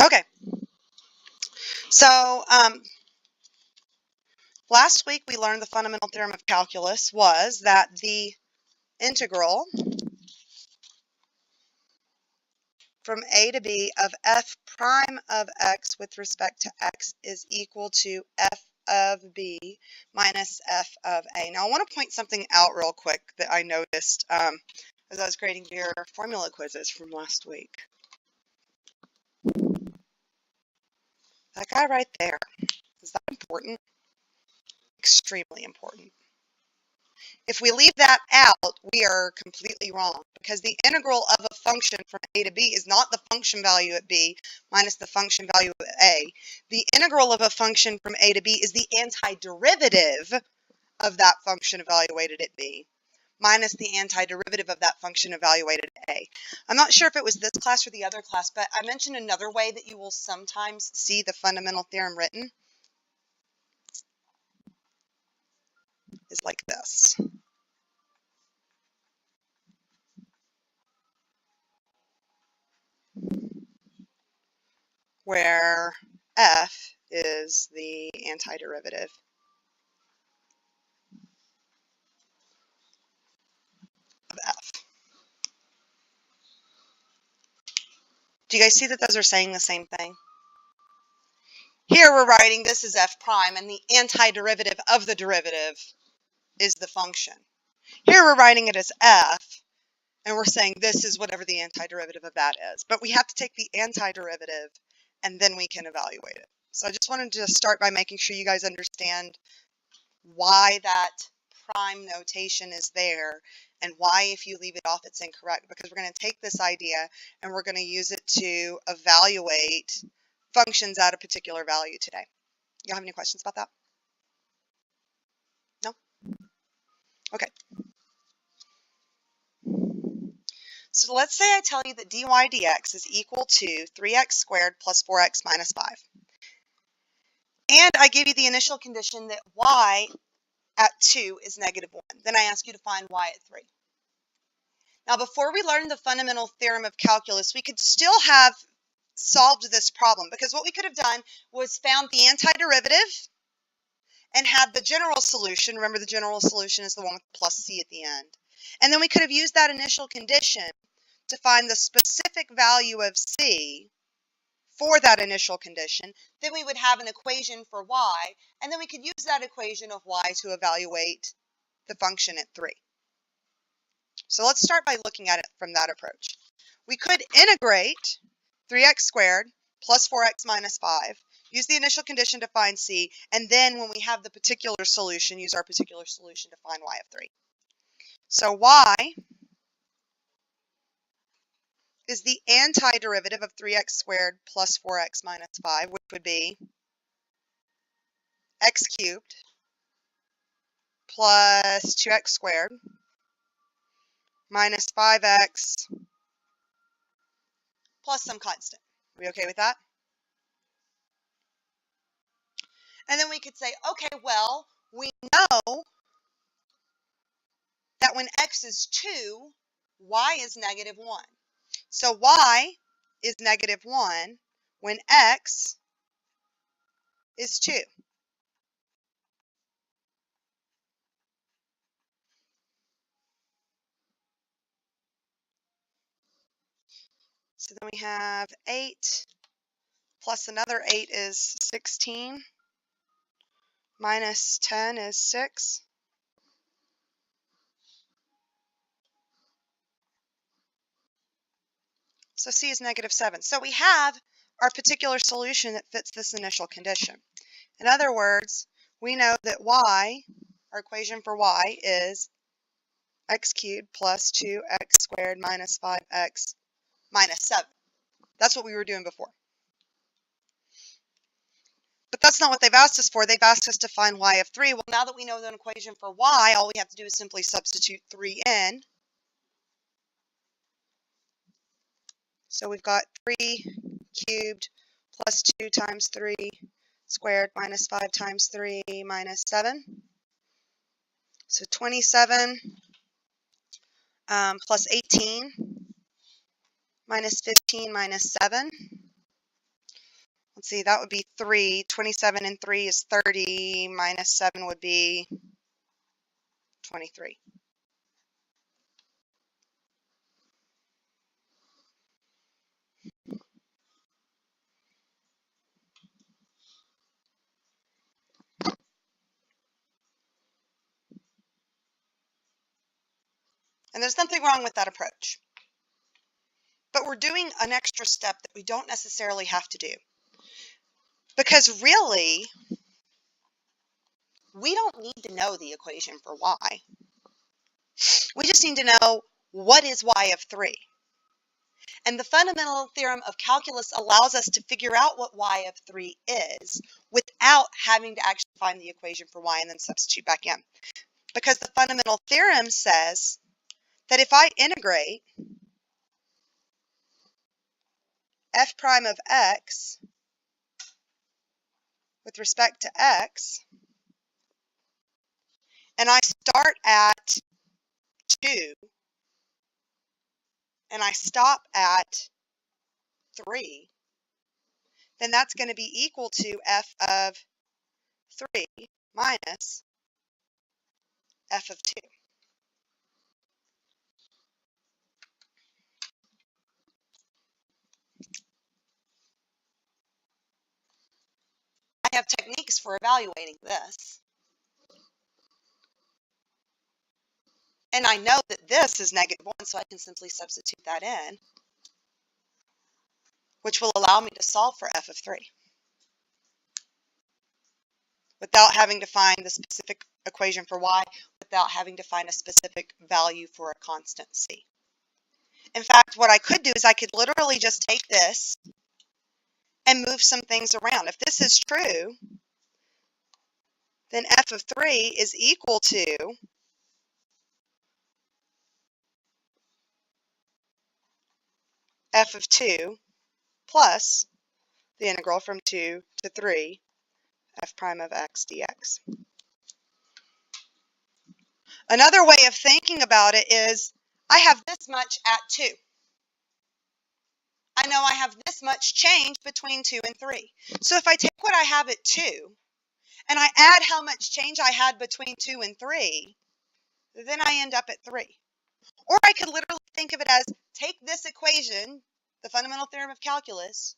Okay, so last week we learned the fundamental theorem of calculus was that the integral from a to b of f prime of x with respect to x is equal to f of b minus f of a. Now I want to point something out real quick that I noticed as I was grading your formula quizzes from last week. That guy right there, is that important? Extremely important. If we leave that out, we are completely wrong, because the integral of a function from a to b is not the function value at b minus the function value at a. The integral of a function from a to b is the antiderivative of that function evaluated at b minus the antiderivative of that function evaluated at a. I'm not sure if it was this class or the other class, but I mentioned another way that you will sometimes see the fundamental theorem written is like this. Where f is the antiderivative of f. Do you guys see that those are saying the same thing? Here we're writing this is f prime, and the antiderivative of the derivative is the function. Here we're writing it as f, and we're saying this is whatever the antiderivative of that is. But we have to take the antiderivative, and then we can evaluate it. So I just wanted to start by making sure you guys understand why that prime notation is there, and why if you leave it off it's incorrect, because we're going to take this idea and we're going to use it to evaluate functions at a particular value today. Y'all have any questions about that? No? Okay. So let's say I tell you that dy dx is equal to 3x squared plus 4x minus 5. And I give you the initial condition that y at 2 is negative 1. Then I ask you to find y at 3. Now, before we learned the fundamental theorem of calculus, we could still have solved this problem, because what we could have done was found the antiderivative and had the general solution. Remember, the general solution is the one with plus c at the end. And then we could have used that initial condition to find the specific value of c for that initial condition. Then we would have an equation for y, and then we could use that equation of y to evaluate the function at 3. So let's start by looking at it from that approach. We could integrate 3x squared plus 4x minus 5, use the initial condition to find c, and then when we have the particular solution, use our particular solution to find y of 3. So y is the antiderivative of 3x squared plus 4x minus 5, which would be x cubed plus 2x squared minus 5x plus some constant. Are we okay with that? And then we could say, okay, well, we know that when x is 2, y is negative 1. So y is negative 1 when x is 2. So then we have 8 plus another 8 is 16. Minus 10 is 6. So c is negative 7. So we have our particular solution that fits this initial condition. In other words, we know that y, our equation for y, is x cubed plus 2x squared minus 5x minus 7. That's what we were doing before. But that's not what they've asked us for. They've asked us to find y of 3. Well, now that we know the equation for y, all we have to do is simply substitute 3 in. So we've got 3 cubed plus 2 times 3 squared minus 5 times 3 minus 7. So 27 plus 18 minus 15 minus 7. let's see, that would be 3. 27 and 3 is 30. Minus 7 would be 23. And there's nothing wrong with that approach. But we're doing an extra step that we don't necessarily have to do. Because really, we don't need to know the equation for y. We just need to know what is y of 3. And the fundamental theorem of calculus allows us to figure out what y of 3 is without having to actually find the equation for y and then substitute back in. Because the fundamental theorem says that if I integrate f prime of x with respect to x, and I start at 2, and I stop at 3, then that's going to be equal to f of 3 minus f of 2. I have techniques for evaluating this. And I know that this is negative 1, so I can simply substitute that in, which will allow me to solve for f of 3 without having to find the specific equation for y, without having to find a specific value for a constant c. In fact, what I could do is I could literally just take this and move some things around. If this is true, then f of 3 is equal to f of 2 plus the integral from 2 to 3 f prime of x dx. Another way of thinking about it is I have this much at 2. I know I have this much change between 2 and 3. So if I take what I have at 2 and I add how much change I had between 2 and 3, then I end up at 3. Or I could literally think of it as take this equation, the fundamental theorem of calculus,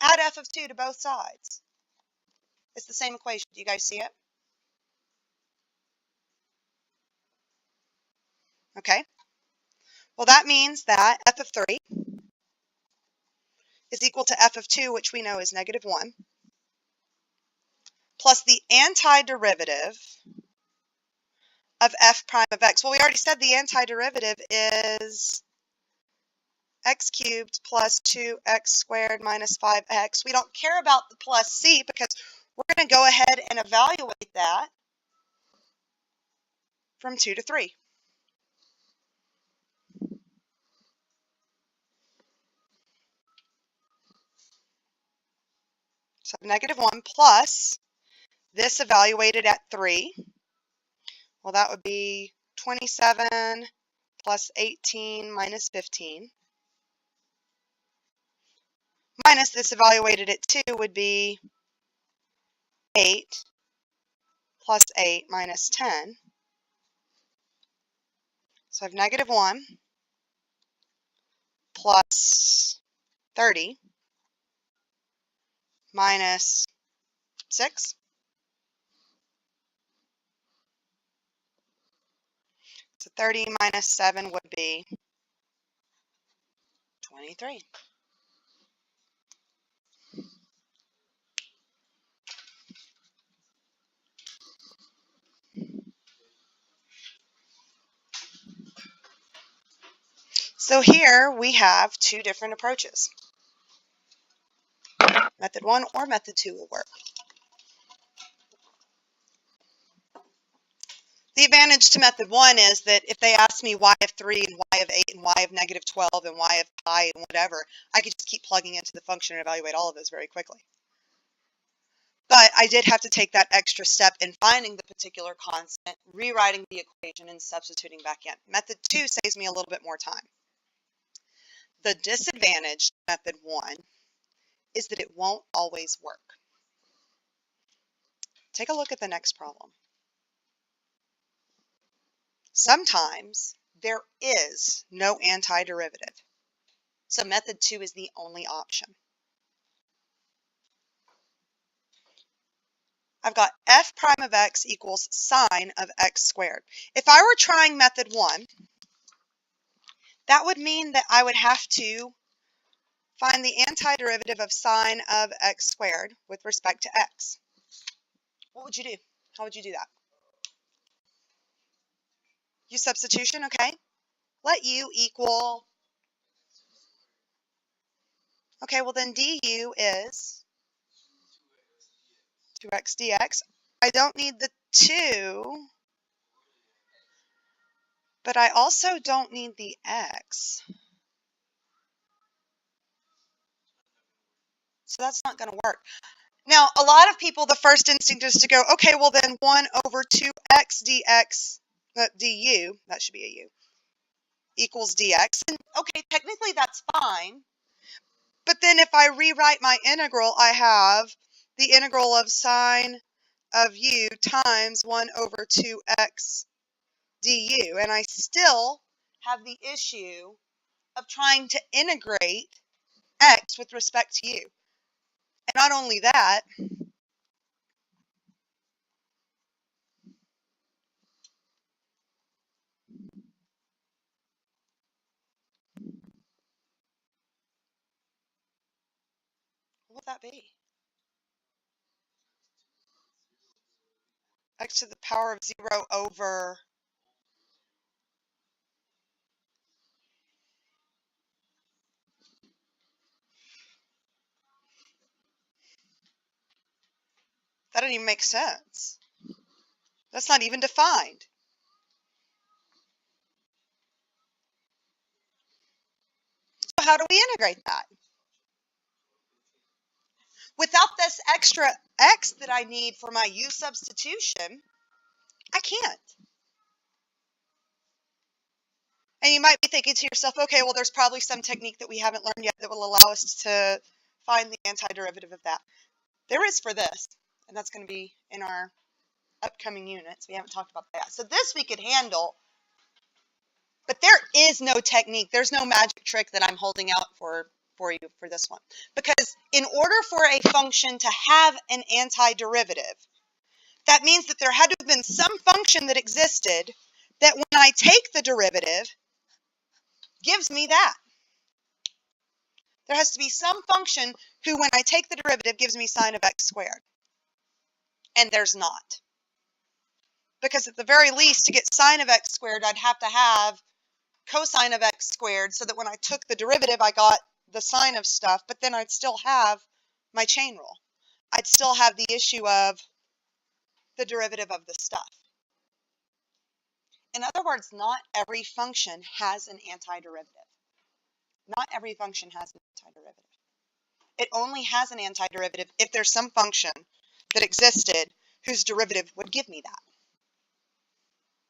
add f of 2 to both sides. It's the same equation. Do you guys see it? Okay. Well, that means that f of 3 is equal to f of 2, which we know is negative 1, plus the antiderivative of f prime of x. Well, we already said the antiderivative is x cubed plus 2x squared minus 5x. We don't care about the plus c because we're going to go ahead and evaluate that from 2 to 3. So negative 1 plus this evaluated at 3. Well, that would be 27 plus 18 minus 15. Minus this evaluated at 2 would be 8 plus 8 minus 10. So I have negative 1 plus 30 minus 6. So 30 minus 7 would be 23. So here we have two different approaches. Method 1 or method 2 will work. The advantage to method 1 is that if they ask me y of 3 and y of 8 and y of negative 12 and y of pi and whatever, I could just keep plugging into the function and evaluate all of those very quickly. But I did have to take that extra step in finding the particular constant, rewriting the equation, and substituting back in. Method 2 saves me a little bit more time. The disadvantage to method 1 is that it won't always work. Take a look at the next problem. Sometimes there is no antiderivative, so method 2 is the only option. I've got f prime of x equals sine of x squared. If I were trying method 1, that would mean that I would have to find the antiderivative of sine of x squared with respect to x. What would you do? How would you do that? Use substitution, okay? Let u equal, okay, well then du is 2x dx. I don't need the 2, but I also don't need the x. So that's not going to work. Now, a lot of people, the first instinct is to go, okay, well then 1 over 2x dx, du, that should be a u, equals dx. And okay, technically that's fine. But then if I rewrite my integral, I have the integral of sine of u times 1 over 2x du. And I still have the issue of trying to integrate x with respect to u. And not only that, what would that be? X to the power of 0 over, that doesn't even make sense. That's not even defined. So how do we integrate that? Without this extra x that I need for my u substitution, I can't. And you might be thinking to yourself, okay, well, there's probably some technique that we haven't learned yet that will allow us to find the antiderivative of that. There is for this, and that's going to be in our upcoming units. We haven't talked about that. So this we could handle, but there is no technique. There's no magic trick that I'm holding out for you for this one. Because in order for a function to have an antiderivative, that means that there had to have been some function that existed that when I take the derivative, gives me that. There has to be some function who, when I take the derivative, gives me sine of x squared. And there's not. Because at the very least, to get sine of x squared, I'd have to have cosine of x squared so that when I took the derivative, I got the sine of stuff, but then I'd still have my chain rule. I'd still have the issue of the derivative of the stuff. In other words, not every function has an antiderivative. Not every function has an antiderivative. It only has an antiderivative if there's some function that existed whose derivative would give me that.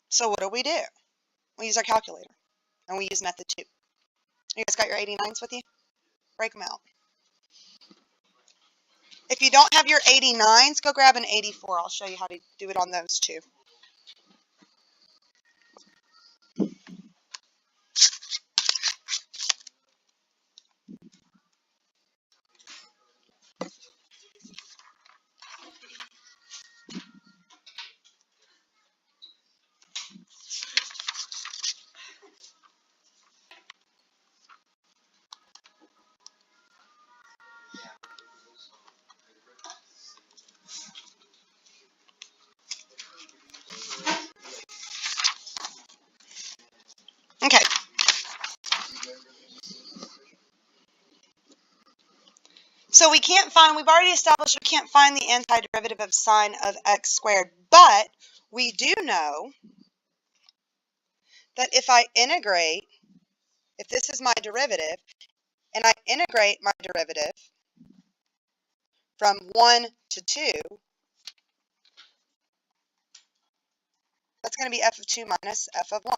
So what do? We use our calculator, and we use method 2. You guys got your 89s with you? Break them out. If you don't have your 89s, go grab an 84. I'll show you how to do it on those too. Okay. So we've already established we can't find the antiderivative of sine of x squared, but we do know that if this is my derivative, and I integrate my derivative from 1 to 2, that's going to be f of 2 minus f of 1.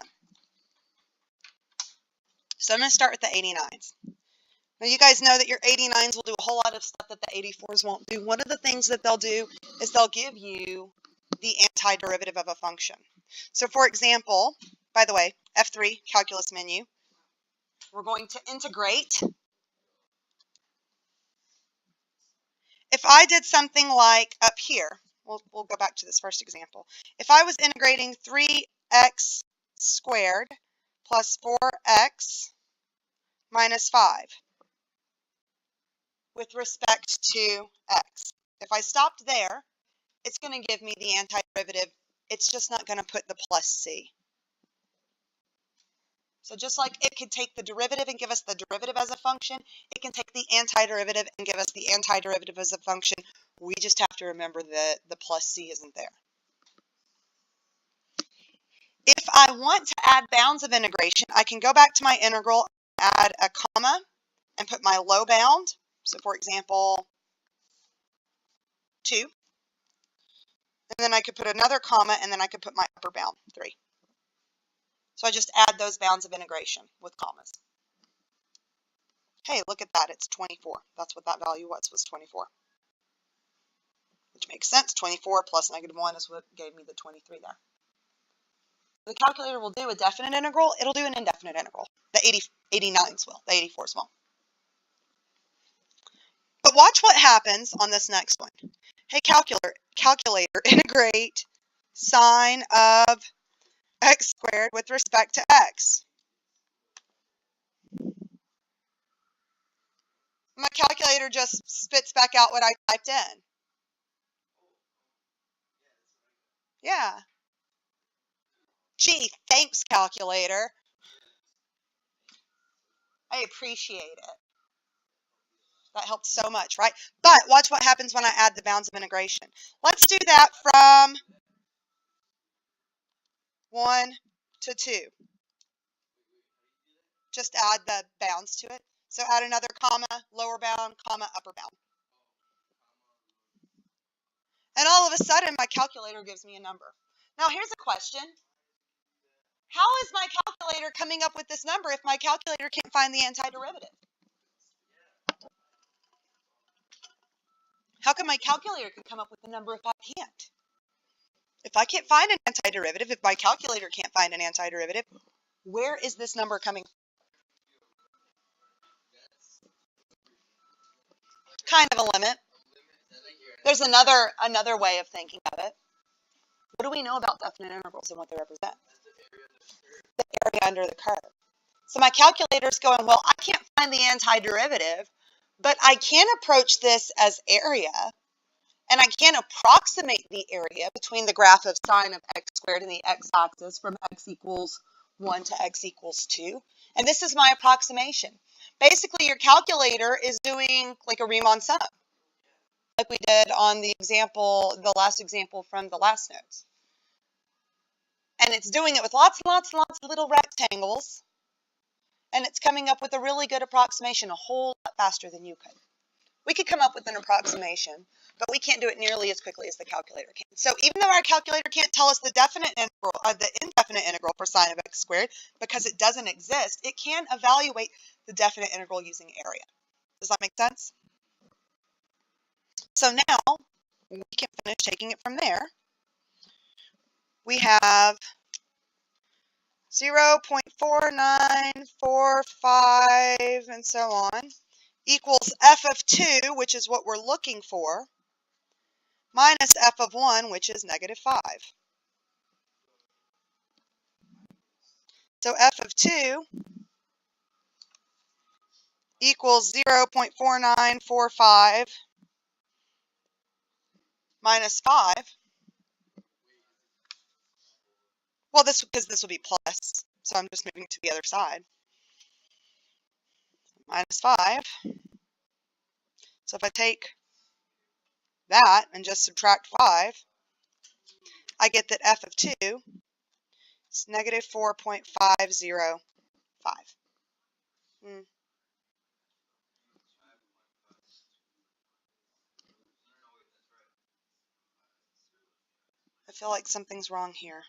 So I'm going to start with the 89s. Now you guys know that your 89s will do a whole lot of stuff that the 84s won't do. One of the things that they'll do is they'll give you the antiderivative of a function. So for example, by the way, F3, calculus menu, we're going to integrate. If I did something like up here, we'll go back to this first example. If I was integrating 3x squared plus 4x minus 5 with respect to x. If I stopped there, it's going to give me the antiderivative. It's just not going to put the plus c. So just like it could take the derivative and give us the derivative as a function, it can take the antiderivative and give us the antiderivative as a function. We just have to remember that the plus c isn't there. If I want to add bounds of integration, I can go back to my integral, add a comma, and put my low bound. So for example, 2. And then I could put another comma, and then I could put my upper bound, 3. So I just add those bounds of integration with commas. Hey, look at that. It's 24. That's what that value was 24. Which makes sense. 24 plus -1 is what gave me the 23 there. The calculator will do a definite integral. It'll do an indefinite integral. The 89s will. The 84s won't. But watch what happens on this next one. Hey, calculator, integrate sine of x squared with respect to x. My calculator just spits back out what I typed in. Yeah. Gee, thanks, calculator. I appreciate it. That helps so much, right? But watch what happens when I add the bounds of integration. Let's do that from 1 to 2. Just add the bounds to it. So add another comma, lower bound, comma, upper bound. And all of a sudden, my calculator gives me a number. Now, here's a question. How is my calculator coming up with this number if my calculator can't find the antiderivative? How come my calculator can come up with the number if I can't? If I can't find an antiderivative, if my calculator can't find an antiderivative, where is this number coming from? Kind of a limit. There's another way of thinking of it. What do we know about definite integrals and what they represent? The area under the curve. So my calculator's going, well, I can't find the antiderivative, but I can approach this as area, and I can approximate the area between the graph of sine of x squared and the x-axis from x equals 1 to x equals 2. And this is my approximation. Basically, your calculator is doing like a Riemann sum, like we did on the example, the last example from the last notes. And it's doing it with lots and lots and lots of little rectangles. And it's coming up with a really good approximation, a whole lot faster than you could. We could come up with an approximation, but we can't do it nearly as quickly as the calculator can. So even though our calculator can't tell us the definite integral, the indefinite integral for sine of x squared, because it doesn't exist, it can evaluate the definite integral using area. Does that make sense? So now we can finish taking it from there. We have 0.4945 and so on equals f of 2, which is what we're looking for, minus f of 1, which is -5. So f of 2 equals 0.4945 minus 5. Well, because this will be plus, so I'm just moving to the other side. Minus 5. So if I take that and just subtract 5, I get that f of 2 is -4.505. I feel like something's wrong here.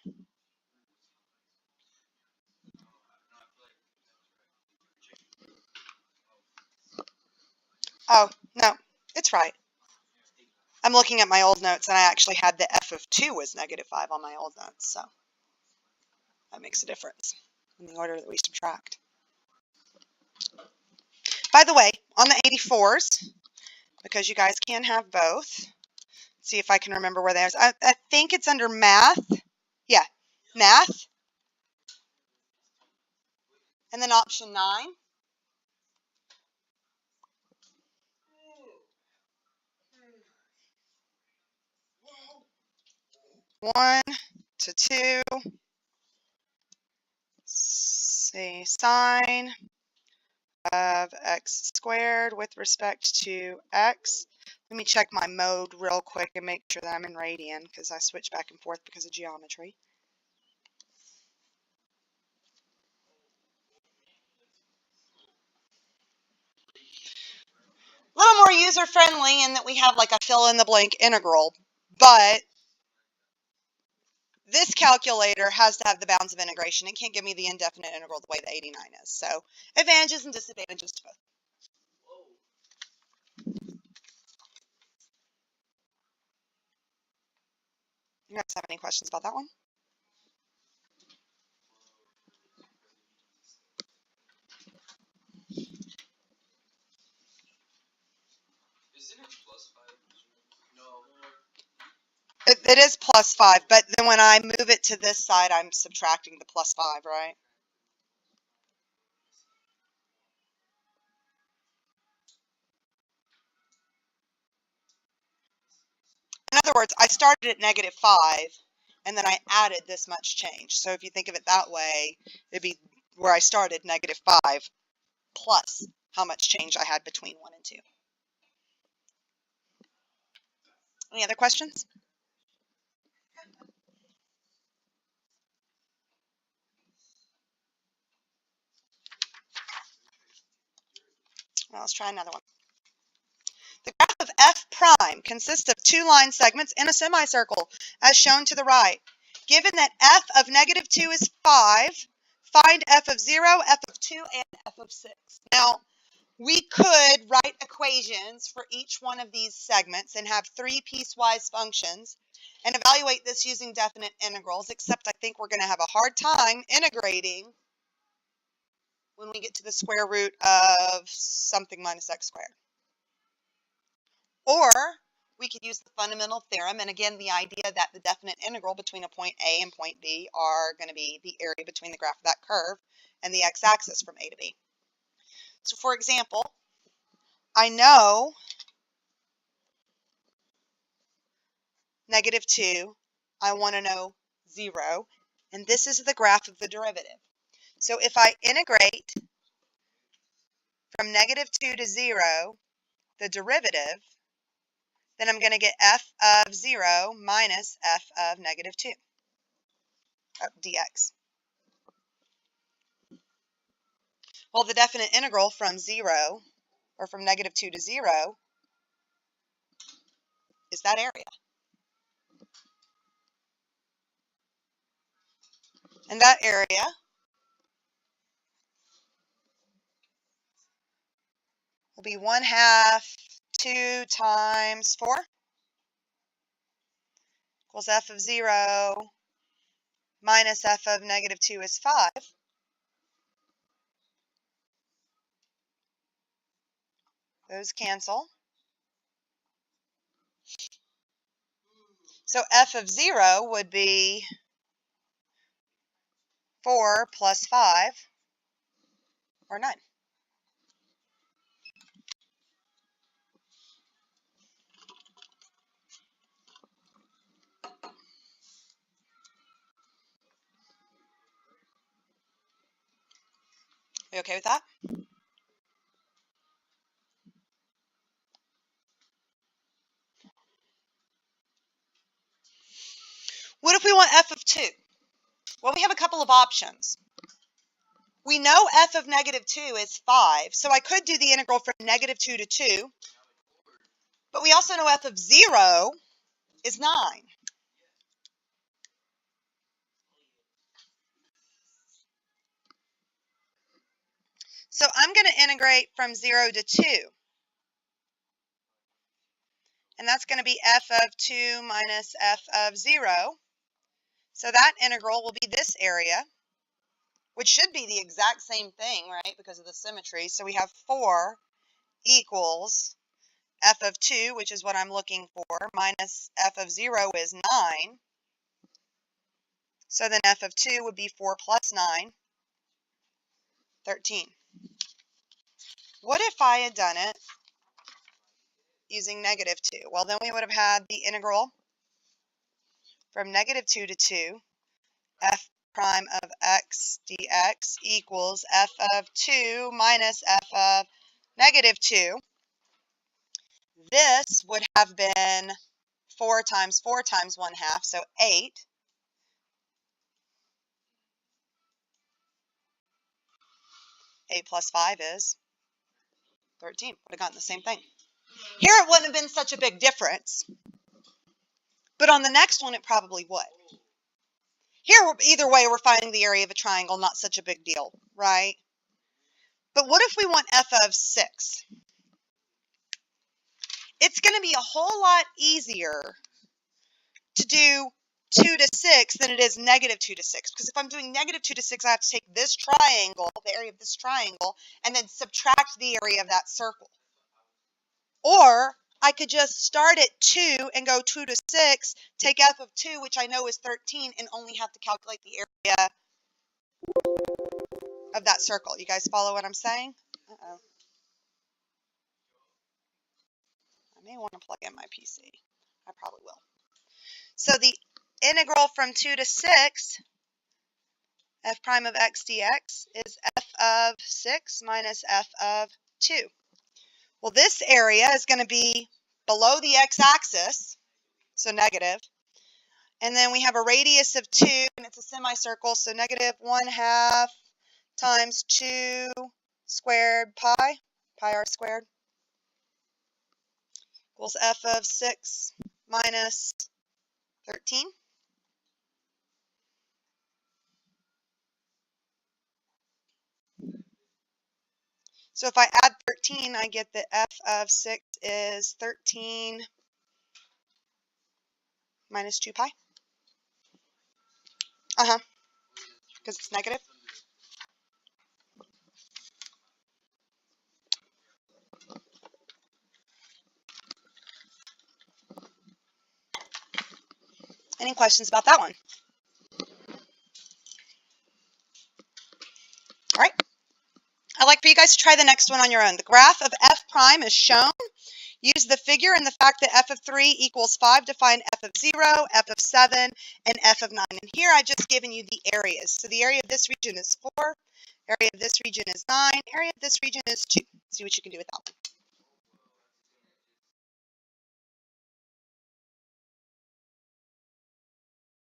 Oh, no, it's right. I'm looking at my old notes, and I actually had the f of 2 was -5 on my old notes, so that makes a difference in the order that we subtract. By the way, on the 84s, because you guys can have both, see if I can remember where they are. I think it's under math. Yeah, math. And then option 9. One to 2. Say sine of x squared with respect to x. Let me check my mode real quick and make sure that I'm in radian because I switch back and forth because of geometry. A little more user-friendly in that we have like a fill-in-the-blank integral, but this calculator has to have the bounds of integration. It can't give me the indefinite integral the way the 89 is. So advantages and disadvantages to both. You guys have any questions about that one? It is +5, but then when I move it to this side, I'm subtracting the +5, right? In other words, I started at -5, and then I added this much change. So if you think of it that way, it'd be where I started, -5, plus how much change I had between 1 and 2. Any other questions? Well, let's try another one. The graph of f prime consists of 2 line segments in a semicircle, as shown to the right. Given that f of -2 is 5, find f of 0, f of 2, and f of 6. Now, we could write equations for each one of these segments and have 3 piecewise functions and evaluate this using definite integrals, except I think we're going to have a hard time integrating when we get to the square root of something minus x squared. Or we could use the fundamental theorem, and again, the idea that the definite integral between a point A and point B are going to be the area between the graph of that curve and the x-axis from A to B. So for example, I know -2, I want to know 0, and this is the graph of the derivative. So if I integrate from -2 to 0, the derivative, then I'm going to get f of 0 minus f of -2 dx. Well, the definite integral from 0, or from -2 to 0, is that area. And that area will be 1/2 2 times 4 equals f of 0 minus f of -2 is 5. Those cancel. So f of 0 would be 4 plus 5, or 9. Are you okay with that? What if we want f of 2? Well, we have a couple of options. We know f of -2 is 5, so I could do the integral from -2 to 2. But we also know f of 0 is 9. So I'm going to integrate from 0 to 2. and that's going to be f of 2 minus f of 0. So that integral will be this area, which should be the exact same thing, right, because of the symmetry. So we have 4 equals f of 2, which is what I'm looking for, minus f of 0 is 9. So then f of 2 would be 4 plus 9, 13. What if I had done it using negative 2? Well, then we would have had the integral from negative 2 to 2, f prime of x dx equals f of 2 minus f of negative 2. This would have been 4 times 4 times 1/2, so 8. 8 plus 5 is 13. Would have gotten the same thing. Here it wouldn't have been such a big difference, but on the next one it probably would. Here, either way, we're finding the area of a triangle, not such a big deal, right? But what if we want f of 6? It's going to be a whole lot easier to do 2 to 6 than it is negative 2 to 6. Because if I'm doing negative 2 to 6, I have to take this triangle, the area of this triangle, and then subtract the area of that circle. Or I could just start at 2 and go 2 to 6, take f of 2, which I know is 13, and only have to calculate the area of that circle. You guys follow what I'm saying? Uh-oh. I may want to plug in my PC. I probably will. So the integral from 2 to 6, f prime of x dx, is f of 6 minus f of 2. Well, this area is going to be below the x-axis, so negative. And then we have a radius of 2, and it's a semicircle, so negative 1/2 times 2 squared pi r squared, equals f of 6 minus 13. So if I add 13, I get that f of 6 is 13 minus 2 pi. Because it's negative. Any questions about that one? All right. I'd like for you guys to try the next one on your own. The graph of f prime is shown. Use the figure and the fact that f of 3 equals 5 to find f of 0, f of 7, and f of 9. And here I've just given you the areas. So the area of this region is 4, area of this region is 9, area of this region is 2. See what you can do with that one.